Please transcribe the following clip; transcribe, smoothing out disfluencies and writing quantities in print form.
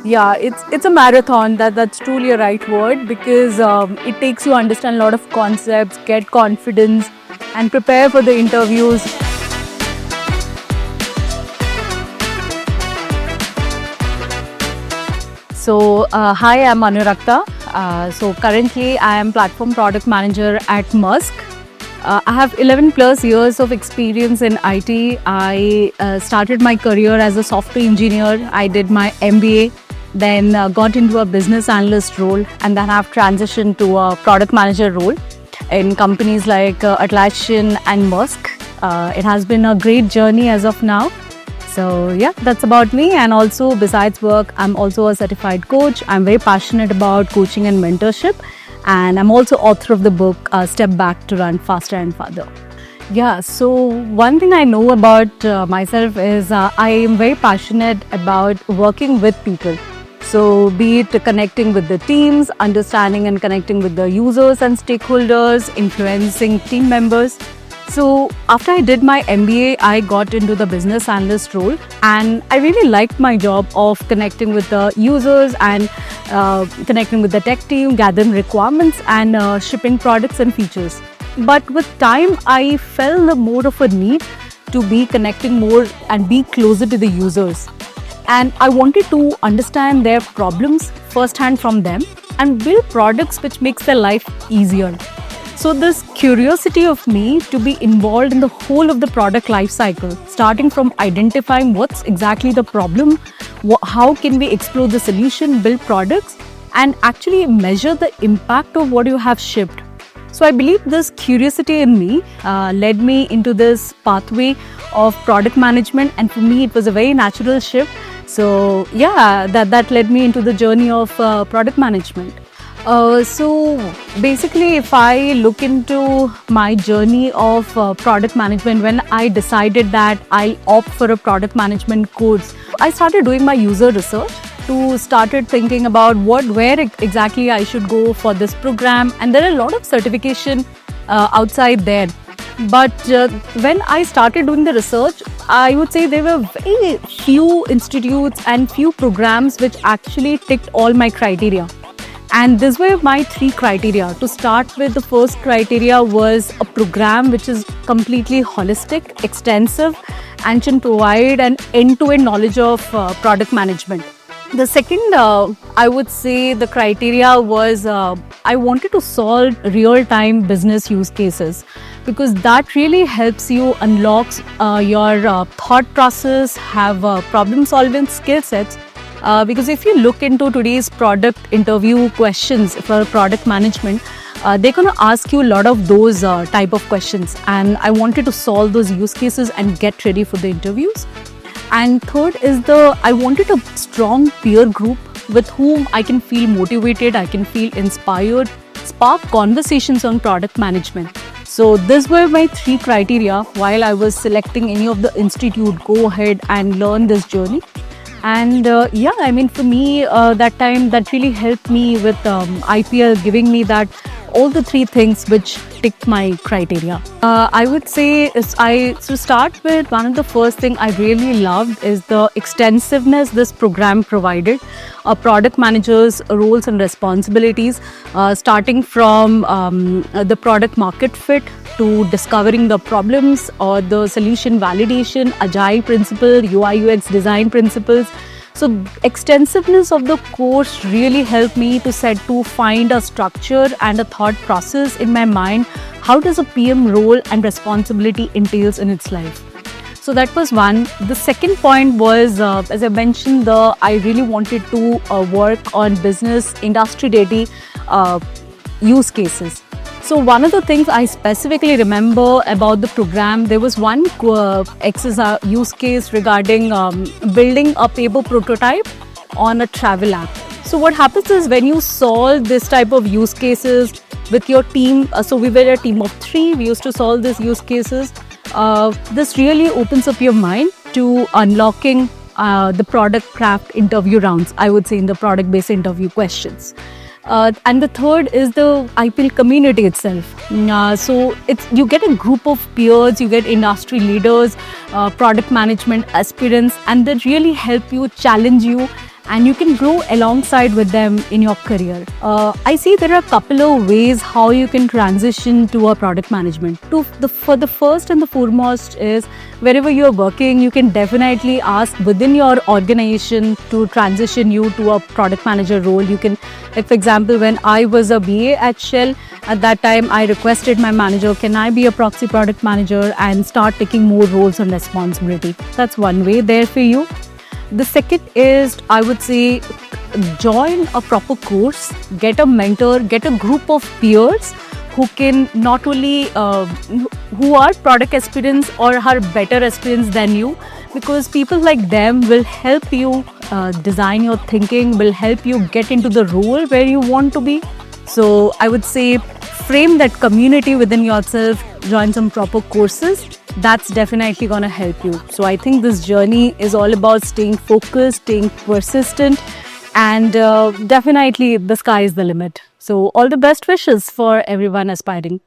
Yeah, it's a marathon. That's truly a right word because it takes you understand a lot of concepts, get confidence, and prepare for the interviews. So, hi, I'm Anurakta. So, currently, I am platform product manager at Musk. I have 11 plus years of experience in IT. I started my career as a software engineer. I did my MBA, then got into a business analyst role, and then have transitioned to a product manager role in companies like Atlassian and Musk. It has been a great journey as of now. So yeah, that's about me. And also besides work, I'm also a certified coach. I'm very passionate about coaching and mentorship. And I'm also author of the book, Step Back to Run Faster and Farther. Yeah, so one thing I know about myself is I am very passionate about working with people. So be it connecting with the teams, understanding and connecting with the users and stakeholders, influencing team members. So after I did my MBA, I got into the business analyst role, and I really liked my job of connecting with the users and connecting with the tech team, gathering requirements and shipping products and features. But with time, I felt the more of a need to be connecting more and be closer to the users. And I wanted to understand their problems firsthand from them and build products which makes their life easier. So this curiosity of me to be involved in the whole of the product life cycle, starting from identifying what's exactly the problem, how can we explore the solution, build products, and actually measure the impact of what you have shipped. So I believe this curiosity in me led me into this pathway of product management, and for me it was a very natural shift. So yeah, that led me into the journey of product management. So basically, if I look into my journey of product management, when I decided that I'll opt for a product management course, I started doing my user research to started thinking about where exactly I should go for this program, and there are a lot of certification outside there. But when I started doing the research, I would say there were very few institutes and few programs which actually ticked all my criteria. And these were my three criteria. To start with, the first criteria was a program which is completely holistic, extensive, and can provide an end-to-end knowledge of product management. The second, I would say the criteria was I wanted to solve real-time business use cases, because that really helps you unlock your thought process, have problem-solving skill sets. Because if you look into today's product interview questions for product management, they're going to ask you a lot of those type of questions, and I wanted to solve those use cases and get ready for the interviews. And third is I wanted a strong peer group with whom I can feel motivated, I can feel inspired, spark conversations on product management. So these were my three criteria while I was selecting any of the institute. Go ahead and learn this journey. And yeah, I mean, for me, that time that really helped me with IPL, giving me that all the three things which ticked my criteria. I would say to start with, one of the first thing I really loved is the extensiveness this program provided. Product managers' roles and responsibilities, starting from the product market fit to discovering the problems or the solution validation, agile principle, UI UX design principles. So extensiveness of the course really helped me to find a structure and a thought process in my mind. How does a PM role and responsibility entails in its life? So that was one. The second point was, as I mentioned, I really wanted to work on business industry ready use cases. So one of the things I specifically remember about the program, there was one exercise use case regarding building a paper prototype on a travel app. So what happens is when you solve this type of use cases with your team, so we were a team of 3, we used to solve these use cases. This really opens up your mind to unlocking the product craft interview rounds, I would say, in the product-based interview questions. And the third is the IPL community itself. So you get a group of peers, you get industry leaders, product management aspirants, and they really help you, challenge you, and you can grow alongside with them in your career. I see there are a couple of ways how you can transition to a product management. For the first and the foremost is wherever you are working, you can definitely ask within your organization to transition you to a product manager role. You can, like for example, when I was a BA at Shell, at that time I requested my manager, can I be a proxy product manager and start taking more roles and responsibility. That's one way there for you. The second is, I would say, join a proper course, get a mentor, get a group of peers who can not only who are product experienced or are better experienced than you, because people like them will help you design your thinking, will help you get into the role where you want to be. So I would say frame that community within yourself, join some proper courses. That's definitely going to help you. So I think this journey is all about staying focused, staying persistent, and definitely the sky is the limit. So all the best wishes for everyone aspiring.